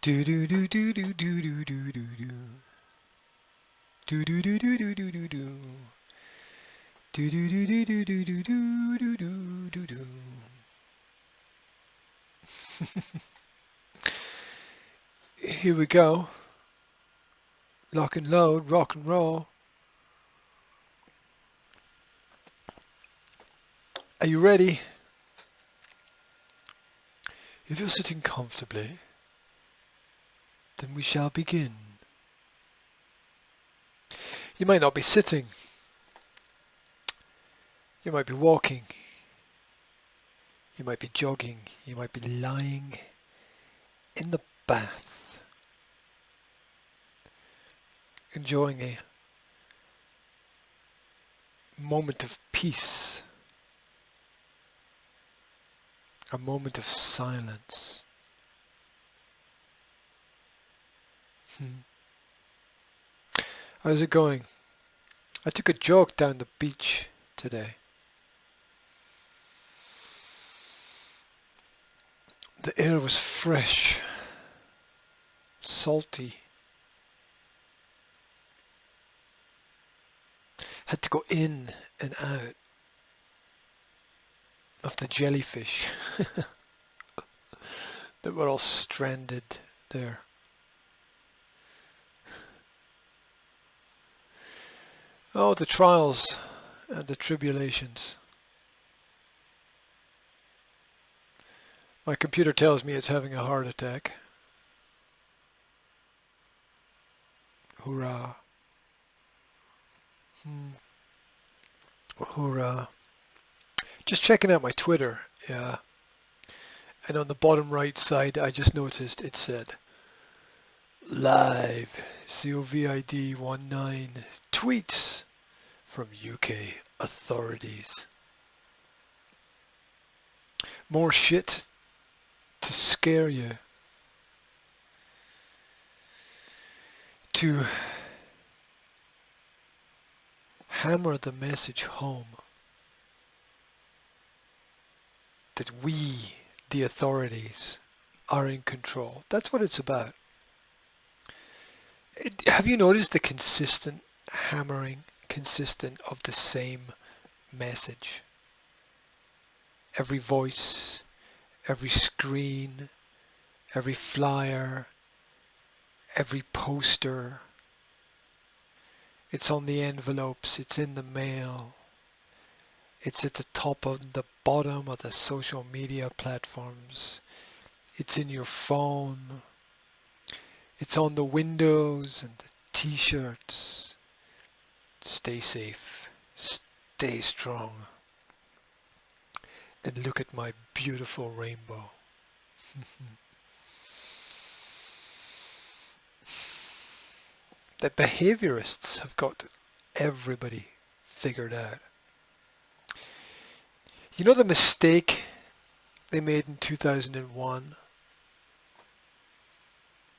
Do do do do do do do do do do. Do do do do do do do do. Do do do do do do do do do do do. Here we go. Lock and load, rock and roll. Are you ready? If you're sitting comfortably, then we shall begin. You might not be sitting. You might be walking. You might be jogging. You might be lying in the bath, enjoying a moment of peace, a moment of silence. How's it going? I took a jog down the beach today. The air was fresh, salty. Had to go in and out of the jellyfish that were all stranded there. Oh, the trials and the tribulations. My computer tells me it's having a heart attack. Hoorah. Hoorah. Just checking out my Twitter, yeah. And on the bottom right side, I just noticed it said, live, COVID-19 tweets from UK authorities. More shit to scare you. To hammer the message home that we, the authorities, are in control. That's what it's about. Have you noticed the consistent hammering, consistent of the same message? Every voice, every screen, every flyer, every poster. It's on the envelopes, it's in the mail. It's at the top of the bottom of the social media platforms. It's in your phone. It's on the windows and the t-shirts. Stay safe. Stay strong. And look at my beautiful rainbow. The behaviorists have got everybody figured out. You know the mistake they made in 2001?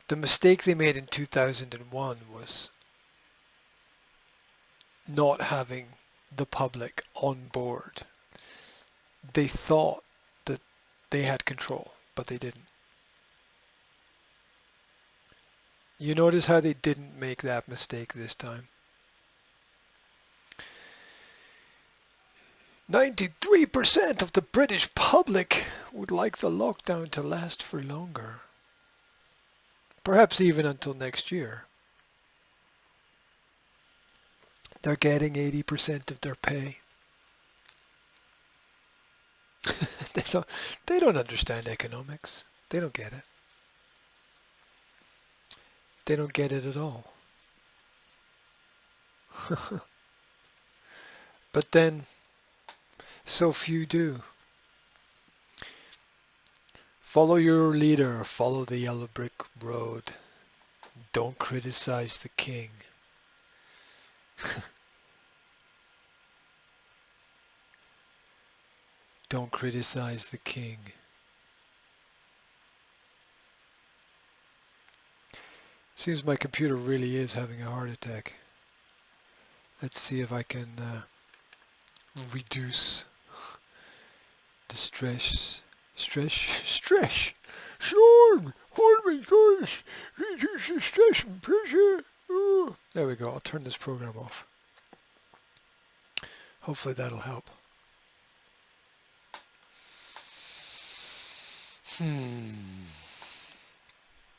The mistake they made in 2001 was not having the public on board. They thought that they had control, but they didn't. You notice how they didn't make that mistake this time? 93% of the British public would like the lockdown to last for longer. Perhaps even until next year. They're getting 80% of their pay. They don't understand economics. They don't get it. They don't get it at all. But then, so few do. Follow your leader, follow the yellow brick road. Don't criticize the king. Don't criticize the king. Seems my computer really is having a heart attack. Let's see if I can reduce the stress. Stress? Sean! Hold me, God! reduces stress and pressure. Ooh. There we go. I'll turn this program off. Hopefully that'll help.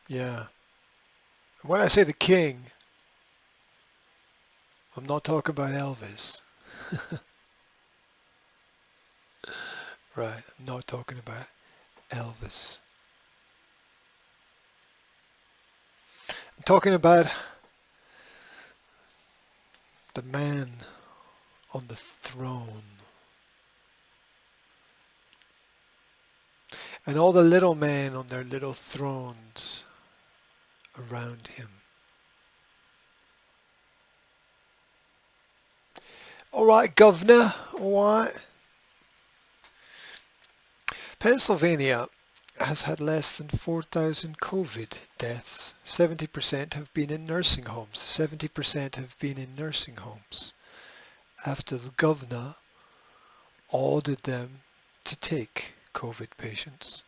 Yeah. When I say the king, I'm not talking about Elvis. Right, I'm not talking about Elvis. I'm talking about the man on the throne. And all the little men on their little thrones around him. All right, governor, all right. Pennsylvania has had less than 4,000 COVID deaths. 70% have been in nursing homes. 70% have been in nursing homes after the governor ordered them to take COVID patients.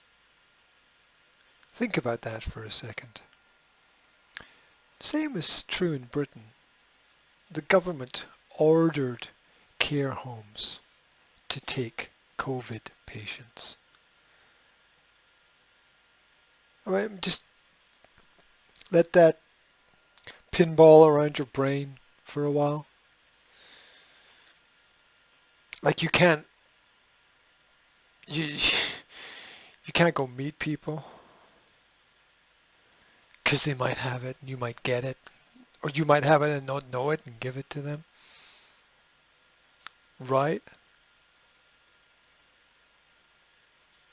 Think about that for a second. Same is true in Britain. The government ordered care homes to take COVID patients. All right, just let that pinball around your brain for a while. Like you can't go meet people because they might have it and you might get it, or you might have it and not know it and give it to them. Right?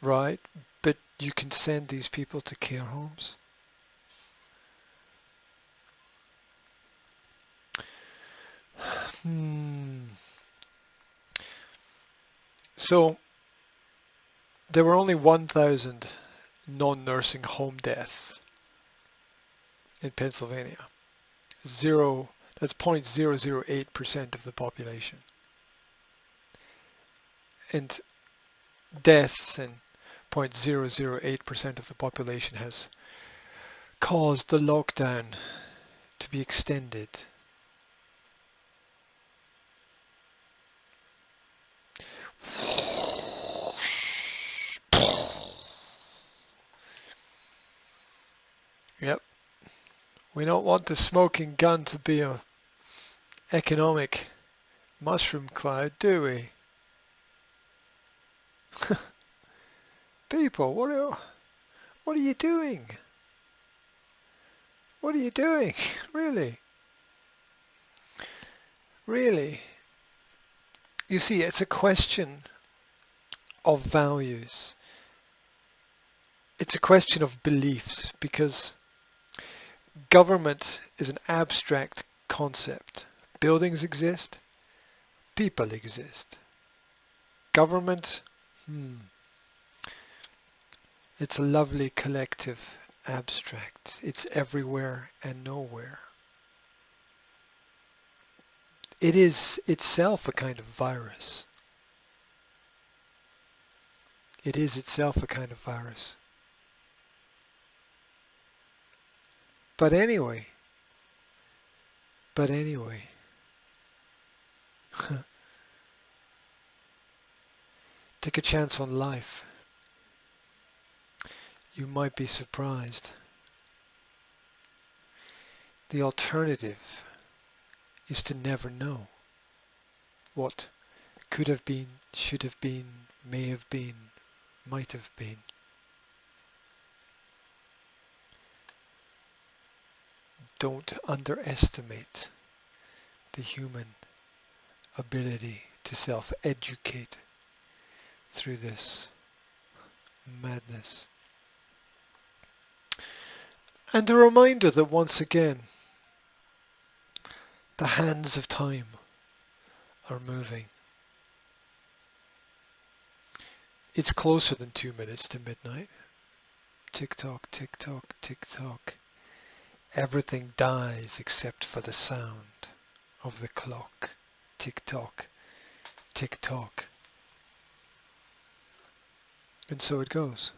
Right? But you can send these people to care homes. So there were only 1,000 non-nursing home deaths in Pennsylvania. That's 0.008% of the population. And deaths in 0.008% of the population has caused the lockdown to be extended. Yep. We don't want the smoking gun to be an economic mushroom cloud, do we? People, what are you doing? What are you doing? Really? Really? You see, it's a question of values. It's a question of beliefs, because government is an abstract concept. Buildings exist, people exist. Government, it's a lovely collective abstract. It's everywhere and nowhere. It is itself a kind of virus. It is itself a kind of virus. But anyway, take a chance on life. You might be surprised. The alternative is to never know what could have been, should have been, may have been, might have been. Don't underestimate the human ability to self-educate through this madness. And a reminder that once again, the hands of time are moving. It's closer than 2 minutes to midnight. Tick tock, tick tock, tick tock. Everything dies except for the sound of the clock. Tick tock, tick tock. And so it goes.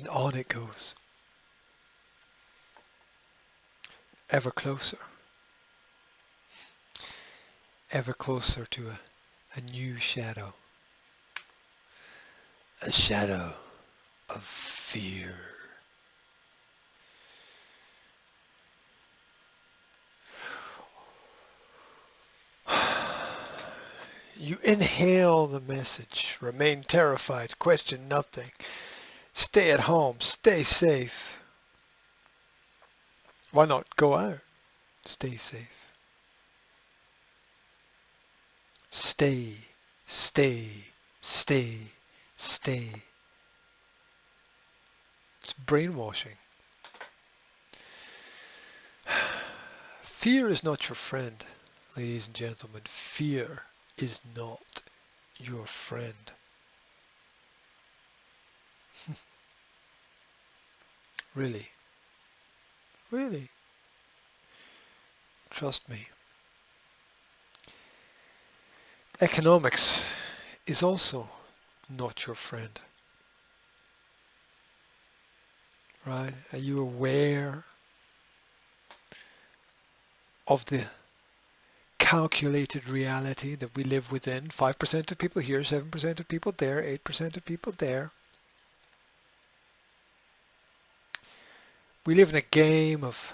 And on it goes, ever closer to a new shadow, a shadow of fear. You inhale the message, remain terrified, question nothing, stay at home, stay safe. Why not go out? Stay safe. Stay, stay, stay, stay. It's brainwashing. Fear is not your friend, ladies and gentlemen. Fear is not your friend. Really. Really. Trust me. Economics is also not your friend. Right? Are you aware of the calculated reality that we live within? 5% of people here, 7% of people there, 8% of people there. We live in a game of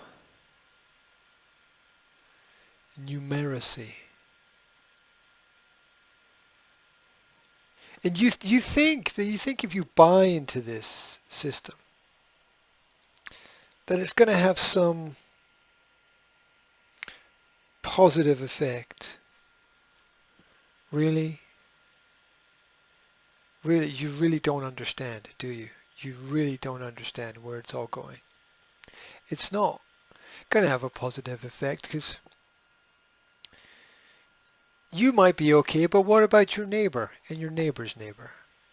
numeracy. And you think if you buy into this system that it's going to have some positive effect. Really? Really, you really don't understand, do you? You really don't understand where it's all going. It's not going to have a positive effect because you might be okay, but what about your neighbor and your neighbor's neighbor?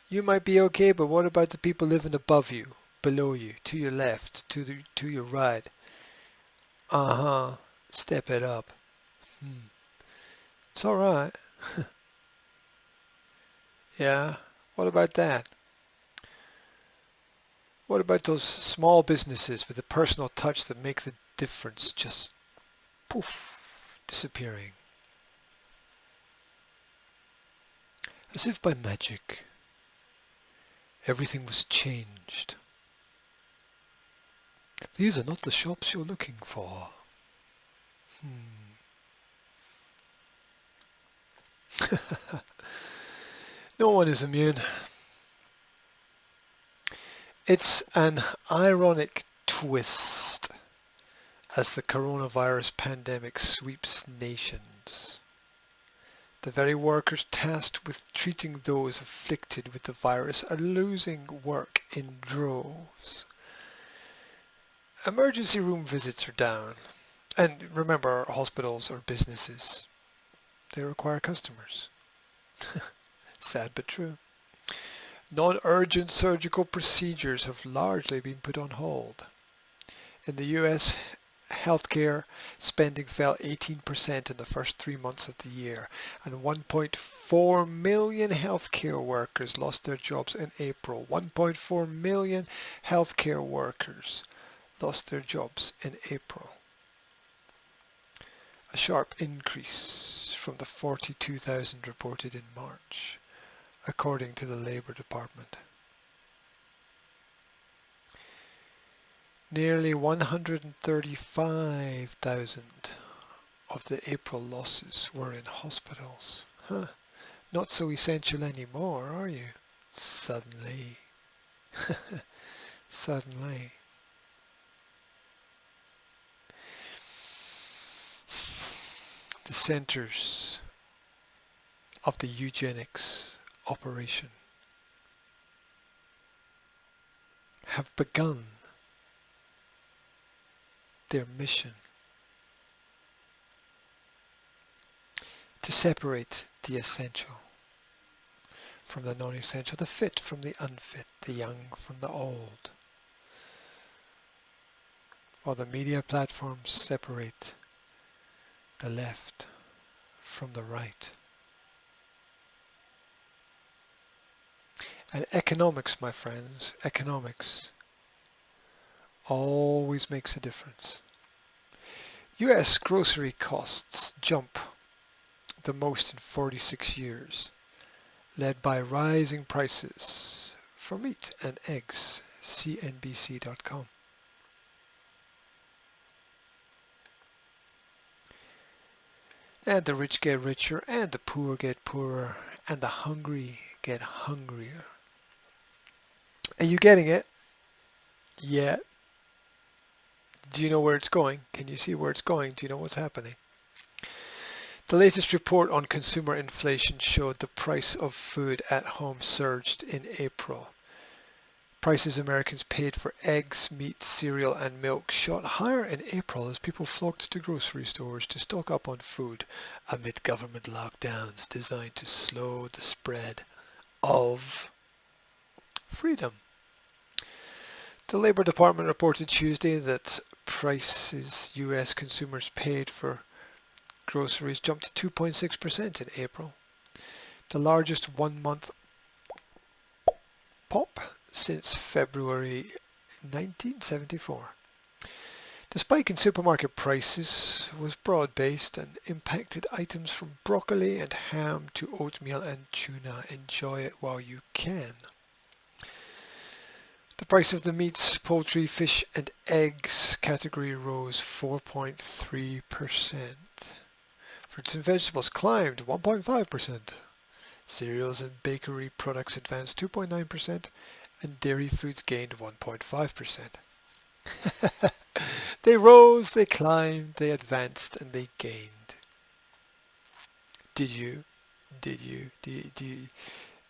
You might be okay, but what about the people living above you, below you, to your left, to your right? Uh-huh. Step it up. It's all right. Yeah. What about that? What about those small businesses with the personal touch that make the difference just poof, disappearing? As if by magic, everything was changed. These are not the shops you're looking for. No one is immune. It's an ironic twist as the coronavirus pandemic sweeps nations. The very workers tasked with treating those afflicted with the virus are losing work in droves. Emergency room visits are down. And remember, hospitals or businesses, they require customers. Sad but true. Non-urgent surgical procedures have largely been put on hold. In the US, healthcare spending fell 18% in the first 3 months of the year, and 1.4 million healthcare workers lost their jobs in April. 1.4 million healthcare workers lost their jobs in April. A sharp increase from the 42,000 reported in March, according to the Labour Department. Nearly 135,000 of the April losses were in hospitals. Not so essential anymore, are you? Suddenly. Suddenly. The centers of the eugenics operation have begun their mission to separate the essential from the non-essential, the fit from the unfit, the young from the old, while the media platforms separate the left from the right. And economics, my friends, economics always makes a difference. US grocery costs jump the most in 46 years, led by rising prices for meat and eggs, CNBC.com. And the rich get richer, and the poor get poorer, and the hungry get hungrier. Are you getting it? Yeah. Do you know where it's going? Can you see where it's going? Do you know what's happening? The latest report on consumer inflation showed the price of food at home surged in April. Prices Americans paid for eggs, meat, cereal, and milk shot higher in April as people flocked to grocery stores to stock up on food amid government lockdowns designed to slow the spread of freedom. The Labor Department reported Tuesday that prices U.S. consumers paid for groceries jumped 2.6% in April, the largest one-month pop since February 1974. The spike in supermarket prices was broad-based and impacted items from broccoli and ham to oatmeal and tuna. Enjoy it while you can. The price of the meats, poultry, fish and eggs category rose 4.3%. Fruits and vegetables climbed 1.5%. Cereals and bakery products advanced 2.9%, and dairy foods gained 1.5%. They rose, they climbed, they advanced, and they gained. Did you? Did you? Did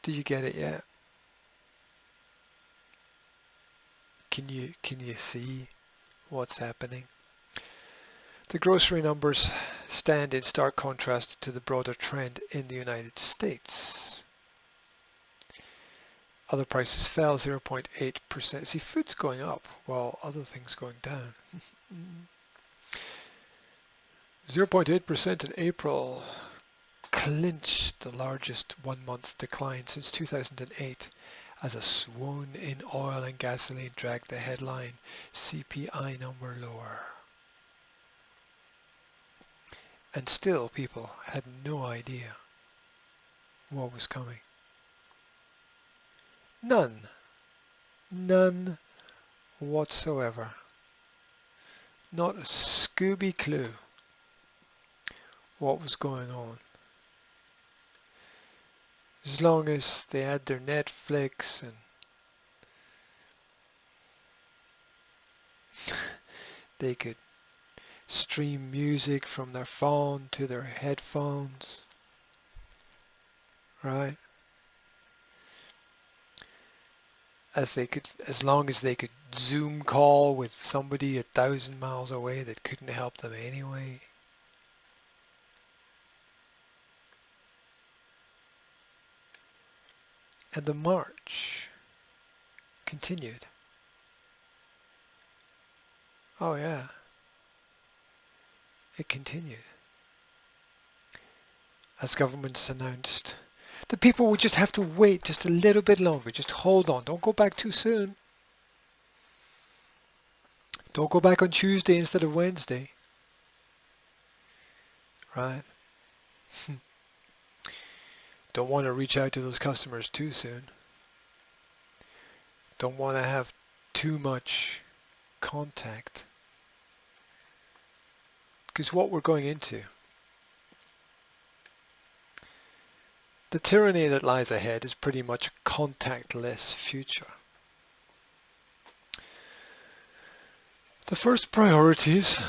you get it yet? Can you see what's happening? The grocery numbers stand in stark contrast to the broader trend in the United States. Other prices fell 0.8%. See, food's going up while other things going down. 0.8% in April clinched the largest one-month decline since 2008 as a swoon in oil and gasoline dragged the headline CPI number lower. And still people had no idea what was coming. None whatsoever. Not a Scooby clue what was going on. As long as they had their Netflix and they could stream music from their phone to their headphones, right? As long as they could Zoom call with somebody 1,000 miles away that couldn't help them anyway. And the march continued. Oh yeah, it continued. As governments announced, the people would just have to wait just a little bit longer. Just hold on. Don't go back too soon. Don't go back on Tuesday instead of Wednesday. Right? Don't want to reach out to those customers too soon. Don't want to have too much contact. Because what we're going into, the tyranny that lies ahead is pretty much a contactless future. The first priorities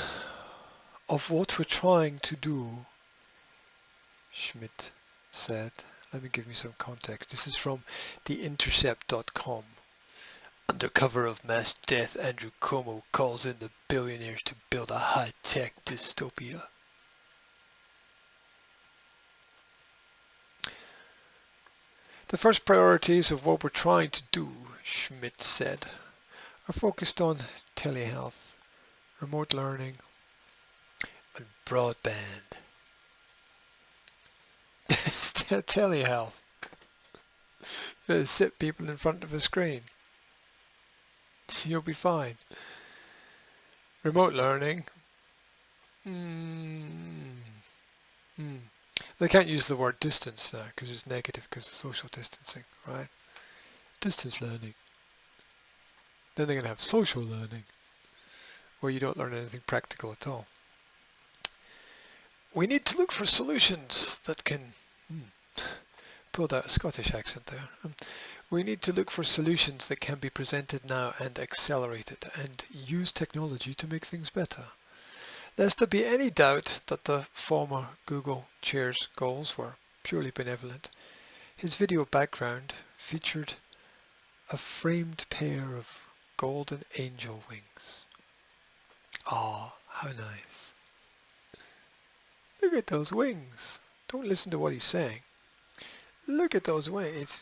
of what we're trying to do, Schmidt said. Let me give you some context. This is from theintercept.com. Under cover of mass death, Andrew Cuomo calls in the billionaires to build a high-tech dystopia. The first priorities of what we're trying to do, Schmidt said, are focused on telehealth, remote learning, and broadband. Telehealth. Sit people in front of a screen. You'll be fine. Remote learning. Mm, mm. They can't use the word distance now because it's negative because of social distancing, right? Distance learning. Then they're going to have social learning where you don't learn anything practical at all. We need to look for solutions that can... pulled out a Scottish accent there. We need to look for solutions that can be presented now and accelerated and use technology to make things better. Lest there be any doubt that the former Google chair's goals were purely benevolent, his video background featured a framed pair of golden angel wings. Ah, how nice. Look at those wings. Don't listen to what he's saying. Look at those wings.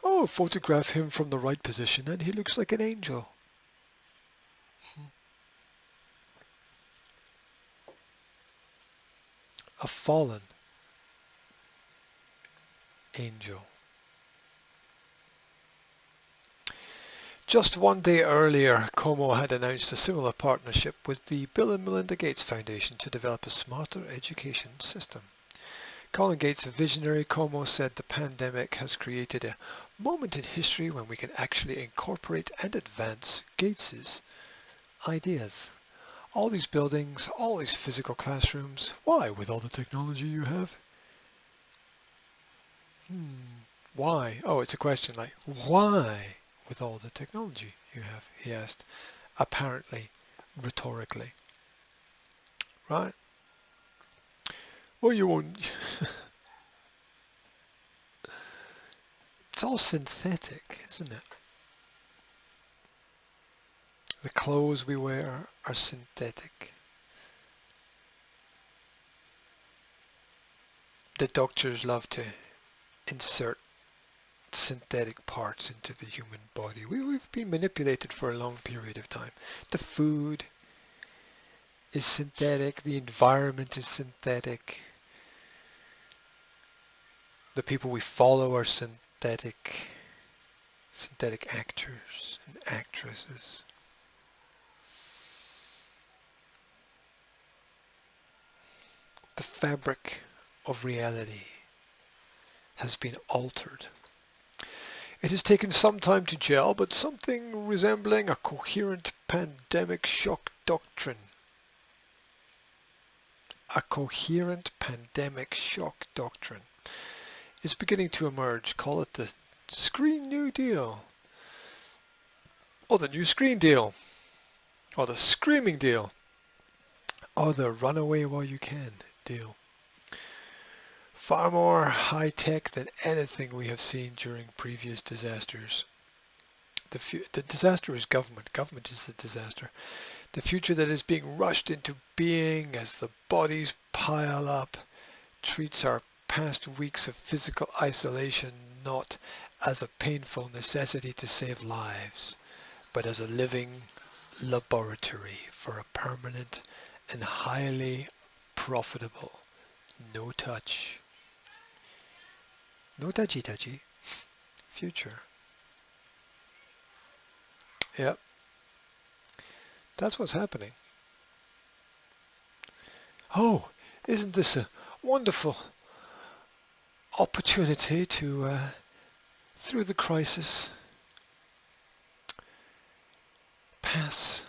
Oh, photograph him from the right position and he looks like an angel. A fallen angel. Just one day earlier, Como had announced a similar partnership with the Bill and Melinda Gates Foundation to develop a smarter education system. Calling Gates a visionary, Como said the pandemic has created a moment in history when we can actually incorporate and advance Gates's ideas. All these buildings, all these physical classrooms, why with all the technology you have? Why? Oh, it's a question like, why with all the technology you have? He asked, apparently rhetorically. Right? Well, you won't... It's all synthetic, isn't it? The clothes we wear are synthetic. The doctors love to insert synthetic parts into the human body. We've been manipulated for a long period of time. The food is synthetic. The environment is synthetic. The people we follow are synthetic actors and actresses. The fabric of reality has been altered. It has taken some time to gel, but something resembling a coherent pandemic shock doctrine. A coherent pandemic shock doctrine is beginning to emerge. Call it the Screen New Deal, or the New Screen Deal, or the Screaming Deal, or the Run Away While You Can deal. Far more high-tech than anything we have seen during previous disasters. The disaster is government. Government is the disaster. The future that is being rushed into being as the bodies pile up treats our past weeks of physical isolation not as a painful necessity to save lives, but as a living laboratory for a permanent and highly profitable no-touch, no touchy future. Yep, that's what's happening. Oh, isn't this a wonderful opportunity to, through the crisis, pass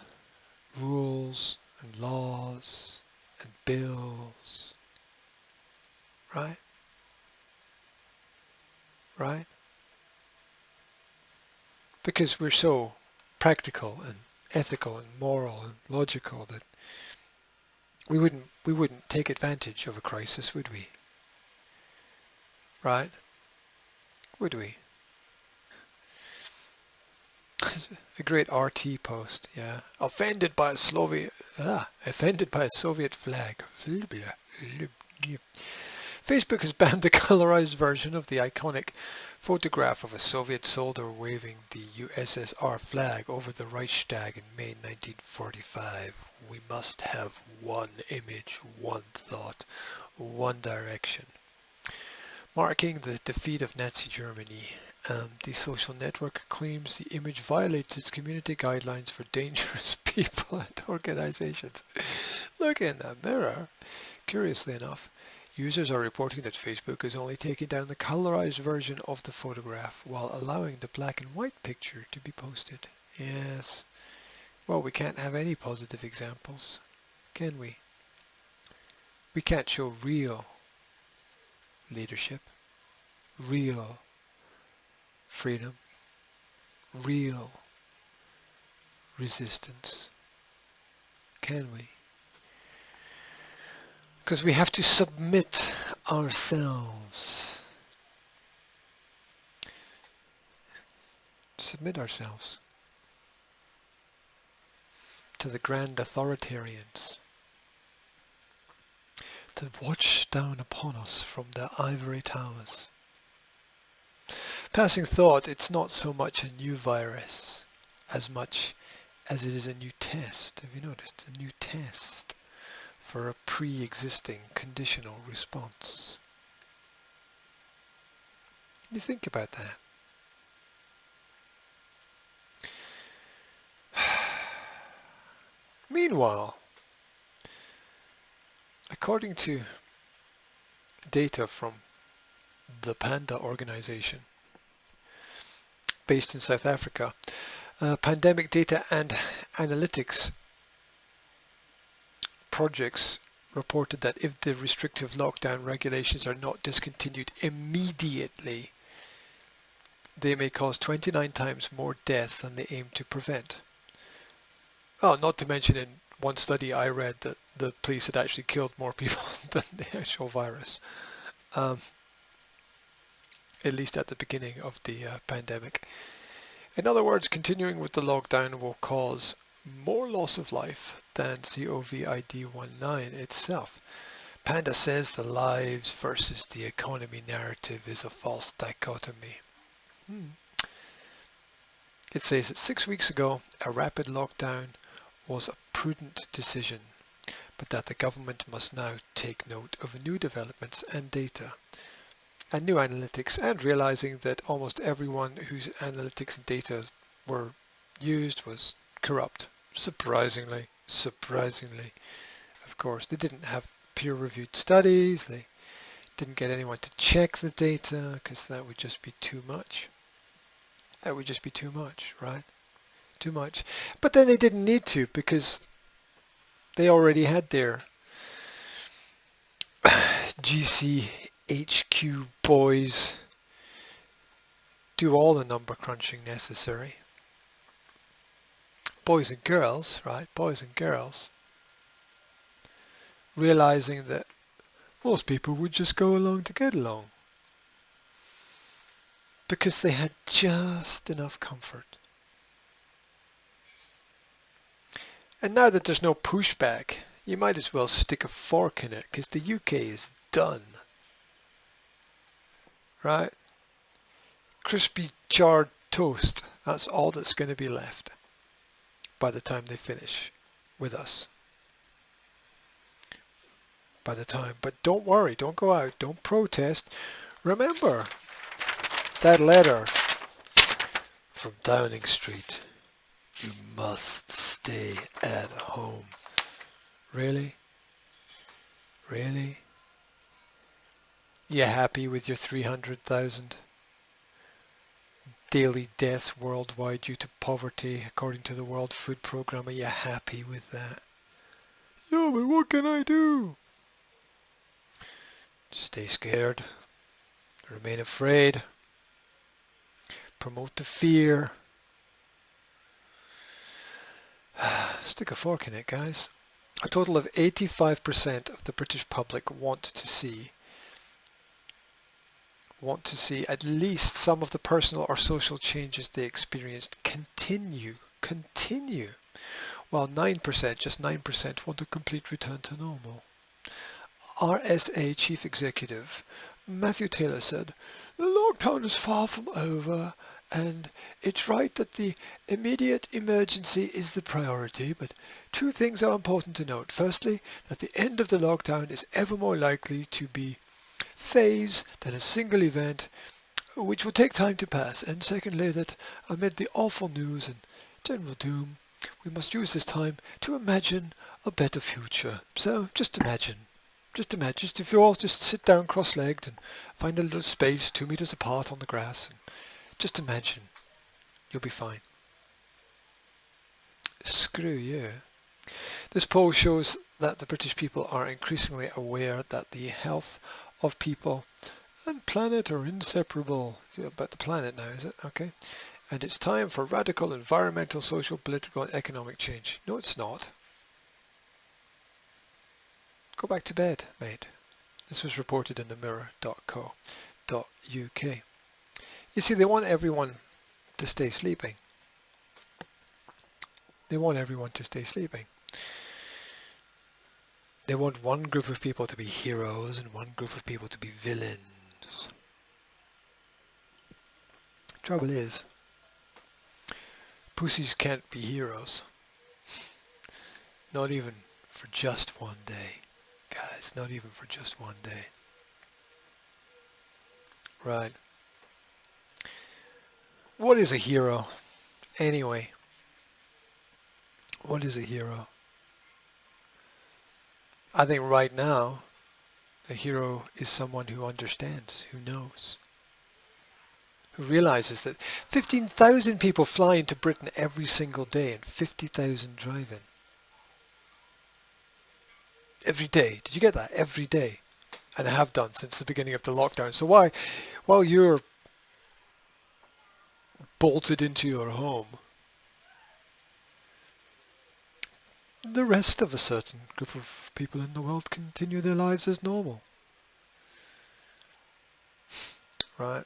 rules and laws and bills, right? Right? Because we're so practical and ethical and moral and logical that we wouldn't take advantage of a crisis, would we? Right? Would we? A great RT post, yeah. Offended by a Soviet flag. Facebook has banned the colorized version of the iconic photograph of a Soviet soldier waving the USSR flag over the Reichstag in May 1945. We must have one image, one thought, one direction. Marking the defeat of Nazi Germany The social network claims the image violates its community guidelines for dangerous people and organizations. Look in the mirror. Curiously enough, users are reporting that Facebook is only taking down the colorized version of the photograph while allowing the black and white picture to be posted. Yes. Well, we can't have any positive examples, can we? We can't show real leadership, real freedom, real resistance, can we? Because we have to submit ourselves. Submit ourselves to the grand authoritarians that watch down upon us from their ivory towers. Passing thought, it's not so much a new virus as much as it is a new test. Have you noticed? A new test for a pre-existing conditional response. You think about that. Meanwhile, according to data from the Panda organization based in South Africa, pandemic data and analytics projects reported that if the restrictive lockdown regulations are not discontinued immediately, they may cause 29 times more deaths than they aim to prevent. Oh, not to mention in one study I read that the police had actually killed more people than the actual virus. At least at the beginning of the pandemic. In other words, continuing with the lockdown will cause more loss of life than COVID-19 itself. Panda says the lives versus the economy narrative is a false dichotomy. It says that 6 weeks ago, a rapid lockdown was a prudent decision, but that the government must now take note of new developments and data and new analytics, and realizing that almost everyone whose analytics and data were used was corrupt. Surprisingly, of course. They didn't have peer-reviewed studies, they didn't get anyone to check the data, because that would just be too much. That would just be too much, right? Too much. But then they didn't need to, because they already had their GCHQ boys do all the number crunching necessary. Boys and girls, right? Boys and girls. Realizing that most people would just go along to get along. Because they had just enough comfort. And now that there's no pushback, you might as well stick a fork in it, because the UK is done. Right? Crispy charred toast. That's all that's going to be left by the time they finish with us. By the time. But don't worry. Don't go out. Don't protest. Remember that letter from Downing Street. You must stay at home. Really? Really? You happy with your 300,000 daily deaths worldwide due to poverty according to the World Food Programme? Are you happy with that? No, but what can I do? Stay scared. Remain afraid. Promote the fear. Stick a fork in it, guys. A total of 85% of the British public want to see at least some of the personal or social changes they experienced continue, while 9%, just 9%, want a complete return to normal. RSA Chief Executive Matthew Taylor said, "The lockdown is far from over, and it's right that the immediate emergency is the priority, but two things are important to note. Firstly, that the end of the lockdown is ever more likely to be phase than a single event, which will take time to pass, and secondly, that amid the awful news and general doom, we must use this time to imagine a better future. So just imagine. Just imagine. Just if you all just sit down cross-legged and find a little space 2 meters apart on the grass, and just imagine. You'll be fine. Screw you. This poll shows that the British people are increasingly aware that the health of people and planet are inseparable. About the planet now, is it? Okay. And it's time for radical environmental, social, political and economic change. No, it's not. Go back to bed, mate. This was reported in the mirror.co.uk. You see, they want everyone to stay sleeping. They want everyone to stay sleeping. They want one group of people to be heroes and one group of people to be villains. Trouble is, pussies can't be heroes. Not even for just one day. Guys, not even for just one day. Right. What is a hero? Anyway, what is a hero? I think right now, a hero is someone who understands, who knows, who realizes that 15,000 people fly into Britain every single day and 50,000 drive in. Every day. Did you get that? Every day. And I have done since the beginning of the lockdown. So why, while you're bolted into your home, the rest of a certain group of people in the world continue their lives as normal. Right?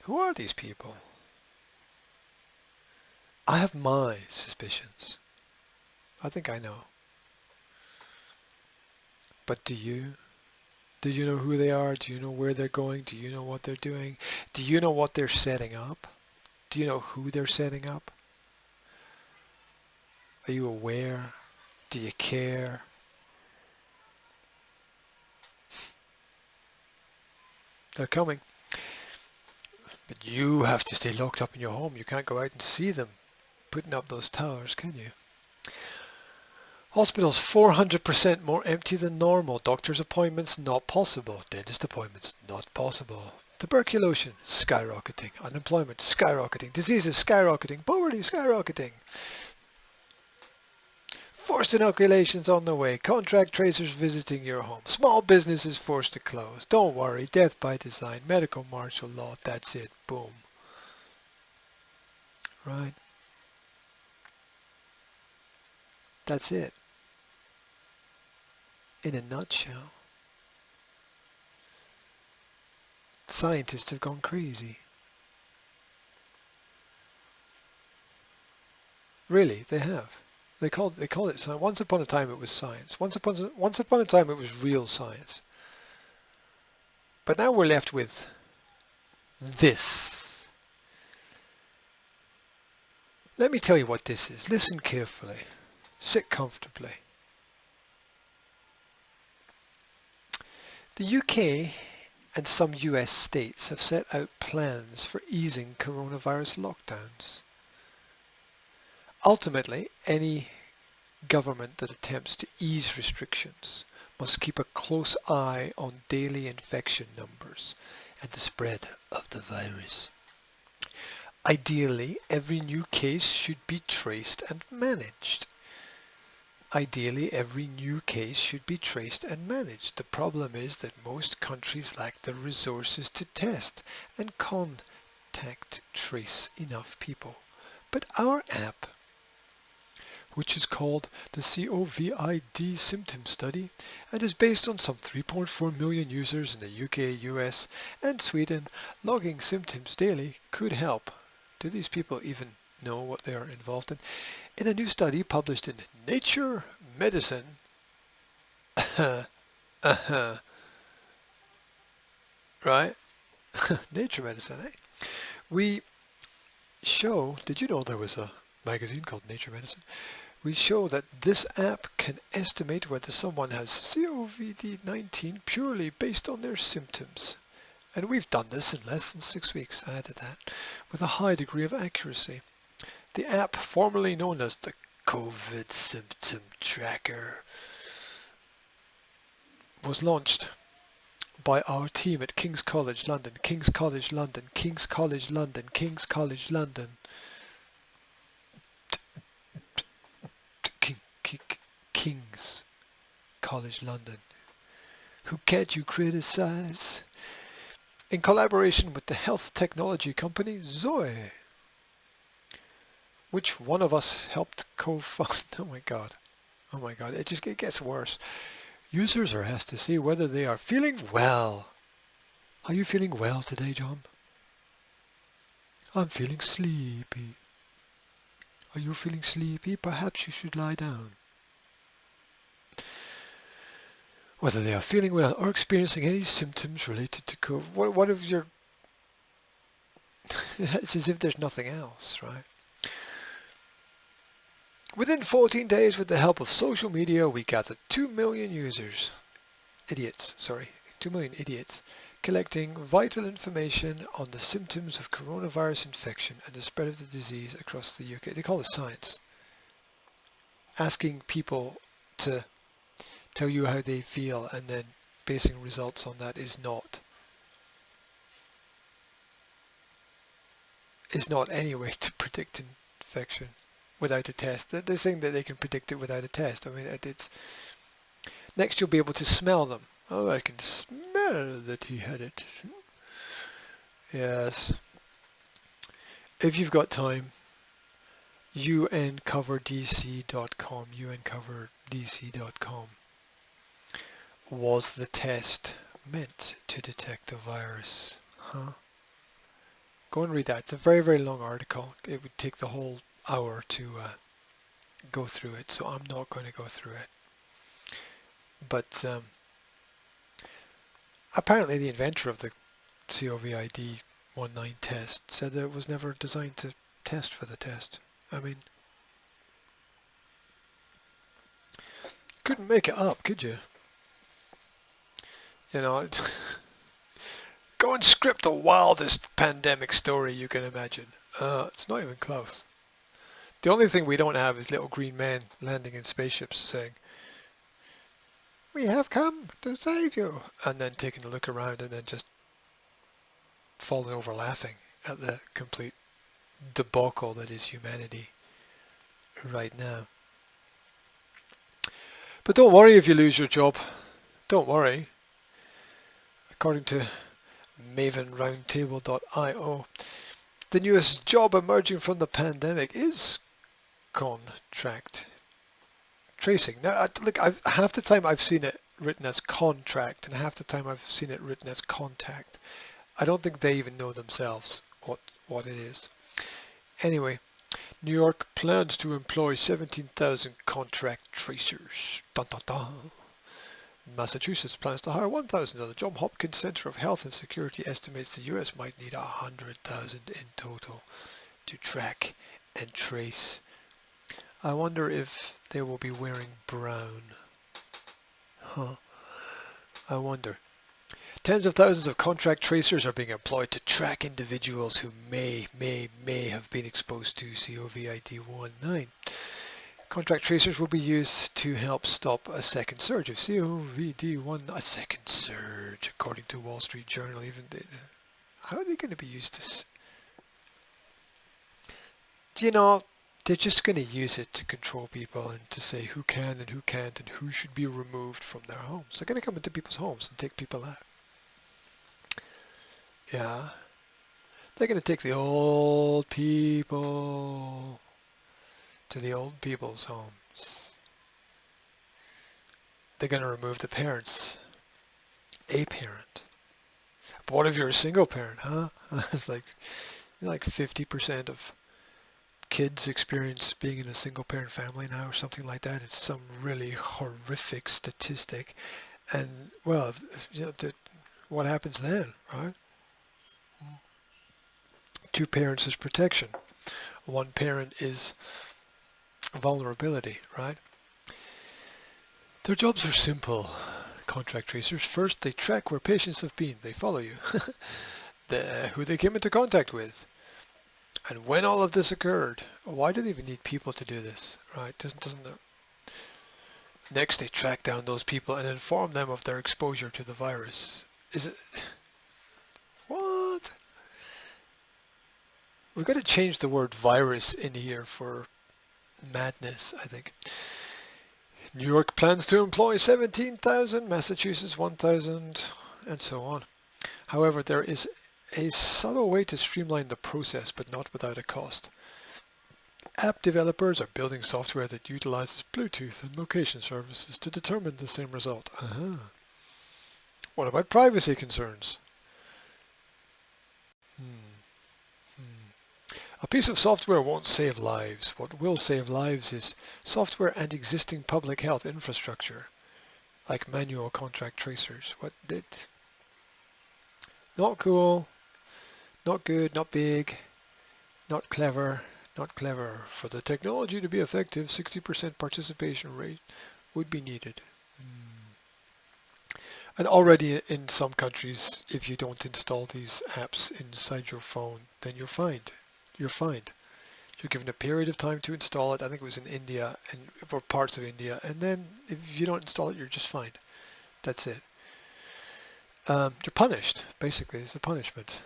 Who are these people? I have my suspicions. I think I know. But do you? Do you know who they are? Do you know where they're going? Do you know what they're doing? Do you know what they're setting up? Do you know who they're setting up? Are you aware? Do you care? They're coming. But you have to stay locked up in your home. You can't go out and see them putting up those towers, can you? Hospitals 400% more empty than normal. Doctor's appointments not possible. Dentist appointments not possible. Tuberculosis skyrocketing. Unemployment skyrocketing. Diseases skyrocketing. Poverty skyrocketing. Forced inoculations on the way. Contract tracers visiting your home. Small businesses forced to close. Don't worry. Death by design. Medical martial law. That's it. Boom. Right? That's it. In a nutshell. Scientists have gone crazy. Really, they have. They call it science. Once upon a time it was science. Once upon a time it was real science. But now we're left with this. Let me tell you what this is. Listen carefully. Sit comfortably. The UK and some US states have set out plans for easing coronavirus lockdowns. Ultimately, any government that attempts to ease restrictions must keep a close eye on daily infection numbers and the spread of the virus. Ideally, every new case should be traced and managed. Ideally, every new case should be traced and managed. The problem is that most countries lack the resources to test and contact trace enough people. But our app, which is called the COVID Symptom Study and is based on some 3.4 million users in the UK, US and Sweden logging symptoms daily, could help. Do these people even know what they are involved in? In a new study published in Nature Medicine, right? Nature Medicine, eh? We show, did you know there was a magazine called Nature Medicine? We show that this app can estimate whether someone has COVID-19 purely based on their symptoms And we've done this in less than 6 weeks. I added that with a high degree of accuracy. The app, formerly known as the COVID Symptom Tracker, was launched by our team at King's College London, King's College London, King's College London, King's College London, King's College London. Who can't you criticize? In collaboration with the health technology company Zoe, which one of us helped co-fund. Oh my god, it gets worse. Users are asked to see whether they are feeling well. Are you feeling well today, John? I'm feeling sleepy. Are you feeling sleepy? Perhaps you should lie down. Whether they are feeling well or experiencing any symptoms related to COVID. What if you're... It's as if there's nothing else, right? Within 14 days, with the help of social media, we gathered 2 million users. 2 million idiots, collecting vital information on the symptoms of coronavirus infection and the spread of the disease across the UK. They call it science. Asking people to tell you how they feel and then basing results on that is not any way to predict infection without a test. They're saying that they can predict it without a test. I mean, it's next you'll be able to smell them. Oh, I can smell that he had it. Yes. If you've got time, uncoverdc.com, uncoverdc.com. Was the test meant to detect a virus? Huh? Go and read that. It's a very, very long article. It would take the whole hour to go through it, so I'm not going to go through it. But apparently the inventor of the COVID-19 test said that it was never designed to test for the test. I mean, couldn't make it up, could you? You know, go and script the wildest pandemic story you can imagine. It's not even close. The only thing we don't have is little green men landing in spaceships saying, "We have come to save you," and then taking a look around and then just falling over laughing at the complete debacle that is humanity right now. But don't worry if you lose your job. Don't worry. According to mavenroundtable.io, the newest job emerging from the pandemic is contract tracing. Now, half the time I've seen it written as contract, and half the time I've seen it written as contact. I don't think they even know themselves what it is. Anyway, New York plans to employ 17,000 contract tracers. Dun, dun, dun. Massachusetts plans to hire 1,000, and the Johns Hopkins Center of Health and Security estimates the US might need 100,000 in total to track and trace. I wonder if they will be wearing brown. Huh. I wonder. Tens of thousands of contract tracers are being employed to track individuals who may have been exposed to COVID-19. Contract tracers will be used to help stop a second surge of COVID-19. A second surge, according to Wall Street Journal. How are they going to be used to... You know, they're just going to use it to control people and to say who can and who can't and who should be removed from their homes. They're going to come into people's homes and take people out. Yeah. They're going to take the old people to the old people's homes. They're going to remove the parents. A parent. But what if you're a single parent, huh? It's like 50% of kids experience being in a single parent family now or something like that. It's some really horrific statistic. And, well, you know, what happens then, right? 2 parents is protection. 1 parent is vulnerability, right? Their jobs are simple. contract tracers. First, they track where patients have been. They follow you. Who they came into contact with. And when all of this occurred. Why do they even need people to do this? Right? Doesn't it? Next, they track down those people and inform them of their exposure to the virus. Is it... What? We've got to change the word virus in here for madness, I think. New York plans to employ 17,000, Massachusetts 1,000, and so on. However, there is a subtle way to streamline the process, but not without a cost. App developers are building software that utilizes Bluetooth and location services to determine the same result. What about privacy concerns? A piece of software won't save lives. What will save lives is software and existing public health infrastructure, like manual contract tracers. What did? Not cool, not good, not big, not clever, not clever. For the technology to be effective, 60% participation rate would be needed. And already in some countries, if you don't install these apps inside your phone, then you're fined. You're fined. You're given a period of time to install it. I think it was in India and for parts of India. And then if you don't install it, you're just fined. That's it. You're punished, basically. It's a punishment.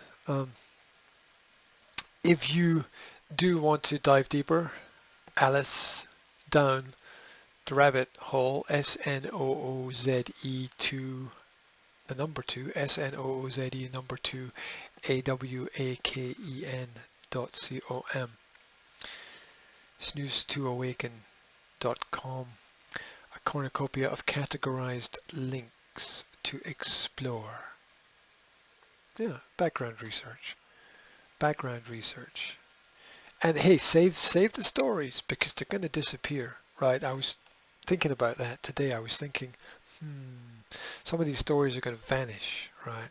If you do want to dive deeper, Alice down the rabbit hole, SNOOZE2, the number 2, SNOOZE number 2, AWAKEN.com, snooze2awaken.com, a cornucopia of categorized links to explore. Yeah, background research. And hey, save the stories because they're going to disappear, right? I was thinking about that today. I was thinking, some of these stories are going to vanish, right?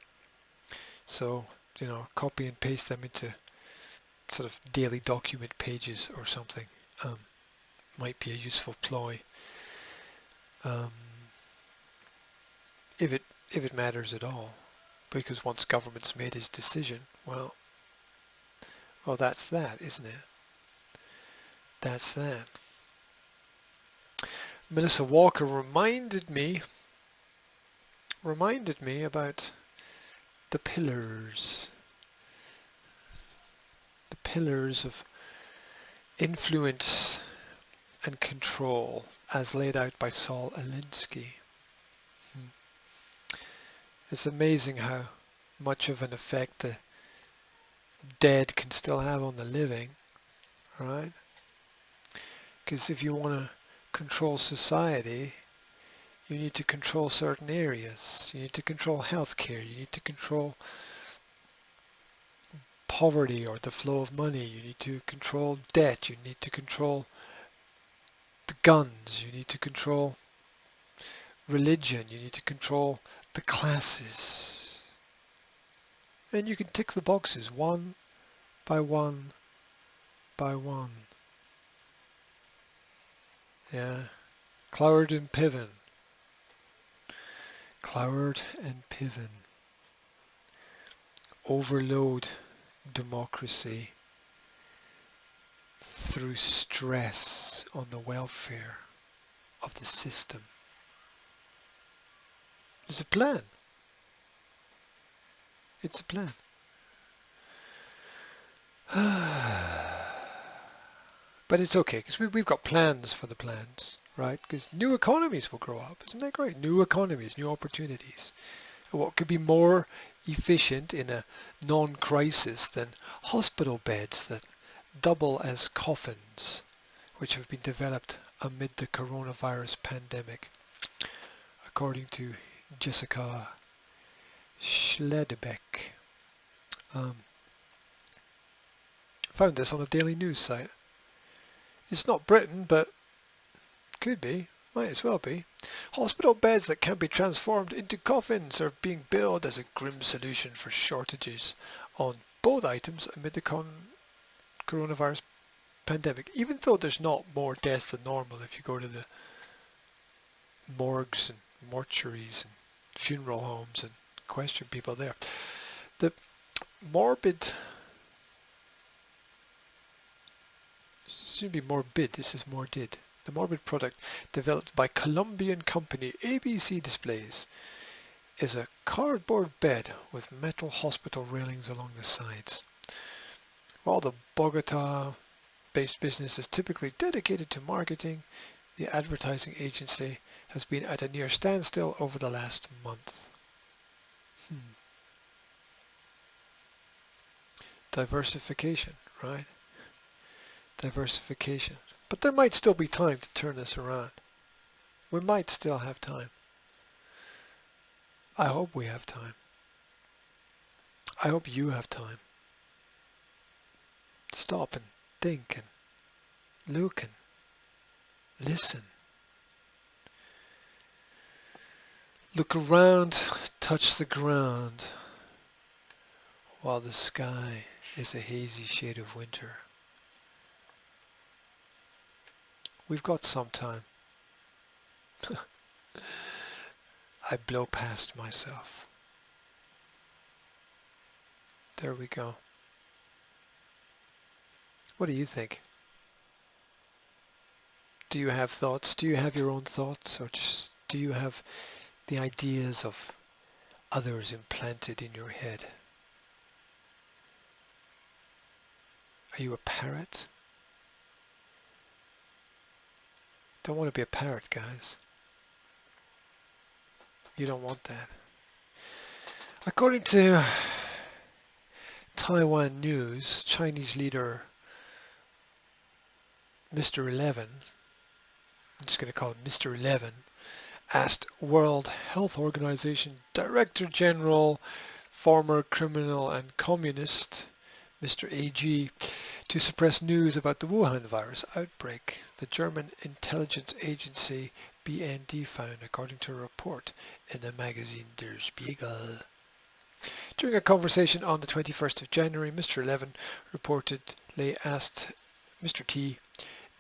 So, copy and paste them into sort of daily document pages or something. Might be a useful ploy. If it matters at all. Because once government's made his decision, well, that's that, isn't it? That's that. Melissa Walker reminded me about the pillars of influence and control as laid out by Saul Alinsky. It's amazing how much of an effect the dead can still have on the living, right? Because if you want to control society, you need to control certain areas. You need to control healthcare. You need to control poverty or the flow of money. You need to control debt. You need to control the guns. You need to control religion. You need to control the classes. And you can tick the boxes one by one by one. Yeah. Cloward and Piven. Overload democracy through stress on the welfare of the system. It's a plan. It's a plan. But it's okay, because we've got plans for the plans, right? Because new economies will grow up. Isn't that great? New economies, new opportunities. What could be more efficient in a non-crisis than hospital beds that double as coffins, which have been developed amid the coronavirus pandemic, according to Jessica Schledebeck. Found this on a daily news site. It's not Britain, but could be, might as well be. Hospital beds that can be transformed into coffins are being billed as a grim solution for shortages on both items amid the coronavirus pandemic. Even though there's not more deaths than normal if you go to the morgues and mortuaries and funeral homes and question people there. The morbid, should be morbid, this is morbid. The morbid product developed by Colombian company ABC Displays is a cardboard bed with metal hospital railings along the sides. While the Bogota-based business is typically dedicated to marketing, the advertising agency has been at a near standstill over the last month. Diversification, right? Diversification. But there might still be time to turn this around. We might still have time. I hope we have time. I hope you have time. Stop and think and look and listen. Look around, touch the ground, while the sky is a hazy shade of winter. We've got some time. I blow past myself. There we go. What do you think? Do you have thoughts? Do you have your own thoughts? Or just do you have the ideas of others implanted in your head? Are you a parrot? Don't want to be a parrot, guys. You don't want that. According to Taiwan News, Chinese leader Mr. 11, I'm just going to call him Mr. 11, asked World Health Organization Director General, former criminal and communist Mr. AG, to suppress news about the Wuhan virus outbreak, the German intelligence agency BND found, according to a report in the magazine Der Spiegel. During a conversation on the 21st of January, Mr. 11 reportedly asked Mr. T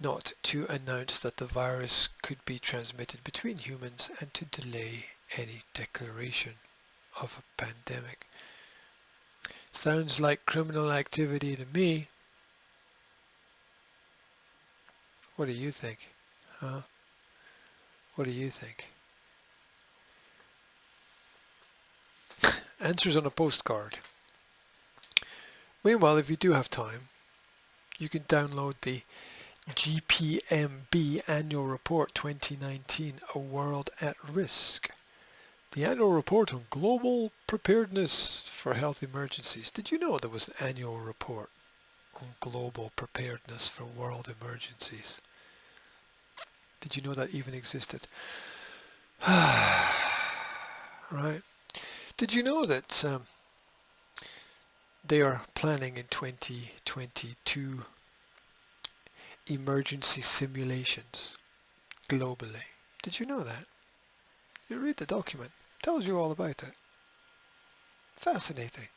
not to announce that the virus could be transmitted between humans and to delay any declaration of a pandemic. Sounds like criminal activity to me. What do you think? Huh? What do you think? Answers on a postcard. Meanwhile, if you do have time, you can download the GPMB Annual Report 2019, A World at Risk. The annual report on global preparedness for health emergencies. Did you know there was an annual report on global preparedness for world emergencies? Did you know that even existed? Right. Did you know that they are planning in 2022 emergency simulations globally? Did you know that? You read the document. It tells you all about it. Fascinating.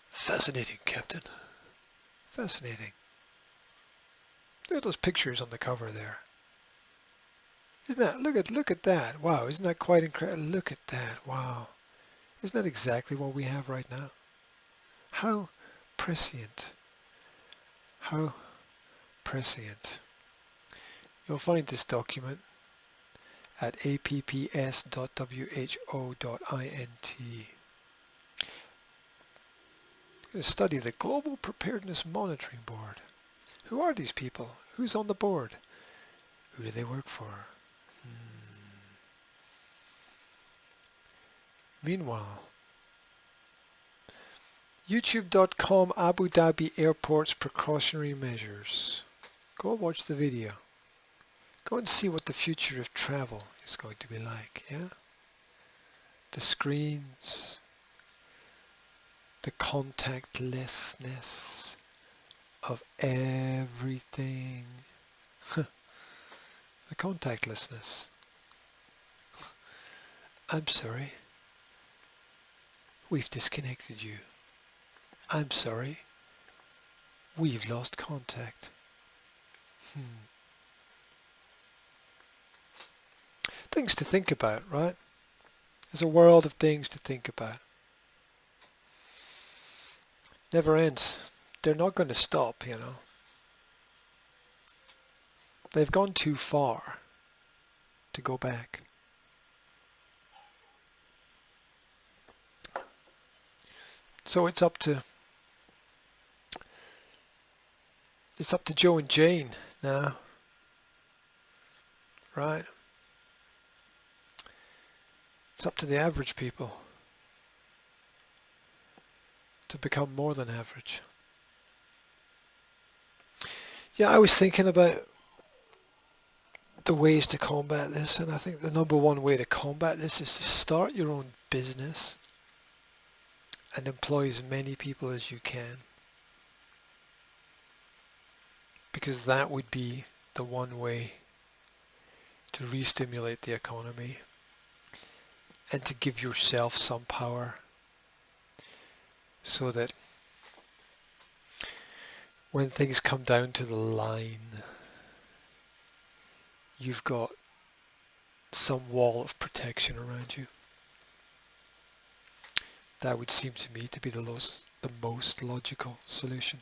Fascinating, Captain. Fascinating. Look at those pictures on the cover there. Isn't that, look at that. Wow, isn't that quite incredible? Look at that. Wow. Isn't that exactly what we have right now? How prescient. How prescient. You'll find this document at apps.who.int. You're going to study the Global Preparedness Monitoring Board. Who are these people? Who's on the board? Who do they work for? Meanwhile, youtube.com Abu Dhabi Airport's precautionary measures. Go watch the video. Go and see what the future of travel is going to be like, yeah? The screens, the contactlessness of everything. The contactlessness. I'm sorry. We've disconnected you. I'm sorry. We've lost contact. things to think about, right? There's a world of things to think about. Never ends. They're not going to stop, you know. They've gone too far to go back. So it's up to Joe and Jane now, right? It's up to the average people to become more than average. Yeah, I was thinking about the ways to combat this, and I think the number one way to combat this is to start your own business and employ as many people as you can, because that would be the one way to re-stimulate the economy and to give yourself some power, so that when things come down to the line, you've got some wall of protection around you. That would seem to me to be the most logical solution.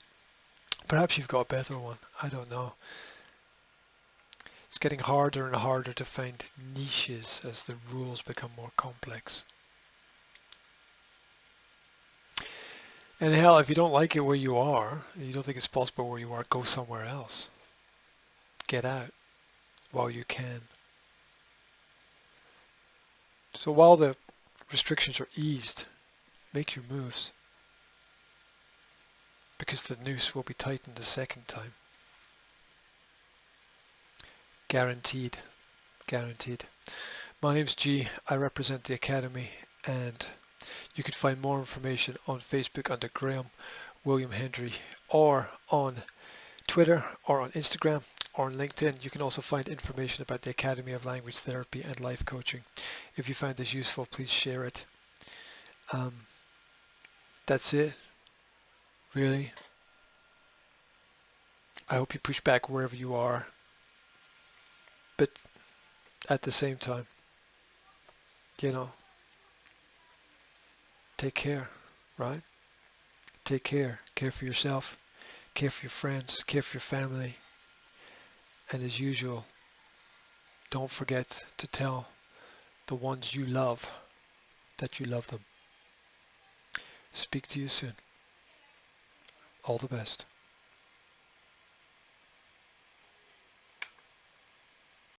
Perhaps you've got a better one. I don't know. It's getting harder and harder to find niches as the rules become more complex. And hell, if you don't like it where you are, and you don't think it's possible where you are, go somewhere else. Get out while you can. So while the restrictions are eased, make your moves, because the noose will be tightened a second time. Guaranteed. Guaranteed. My name's G. I represent the Academy, and you can find more information on Facebook under Graham William Hendry, or on Twitter, or on Instagram, or on LinkedIn. You can also find information about the Academy of Language Therapy and Life Coaching. If you find this useful, please share it. That's it, really. I hope you push back wherever you are, but at the same time, you know, take care, right? Take care. Care for yourself, care for your friends, care for your family, and as usual, don't forget to tell the ones you love that you love them. Speak to you soon. All the best.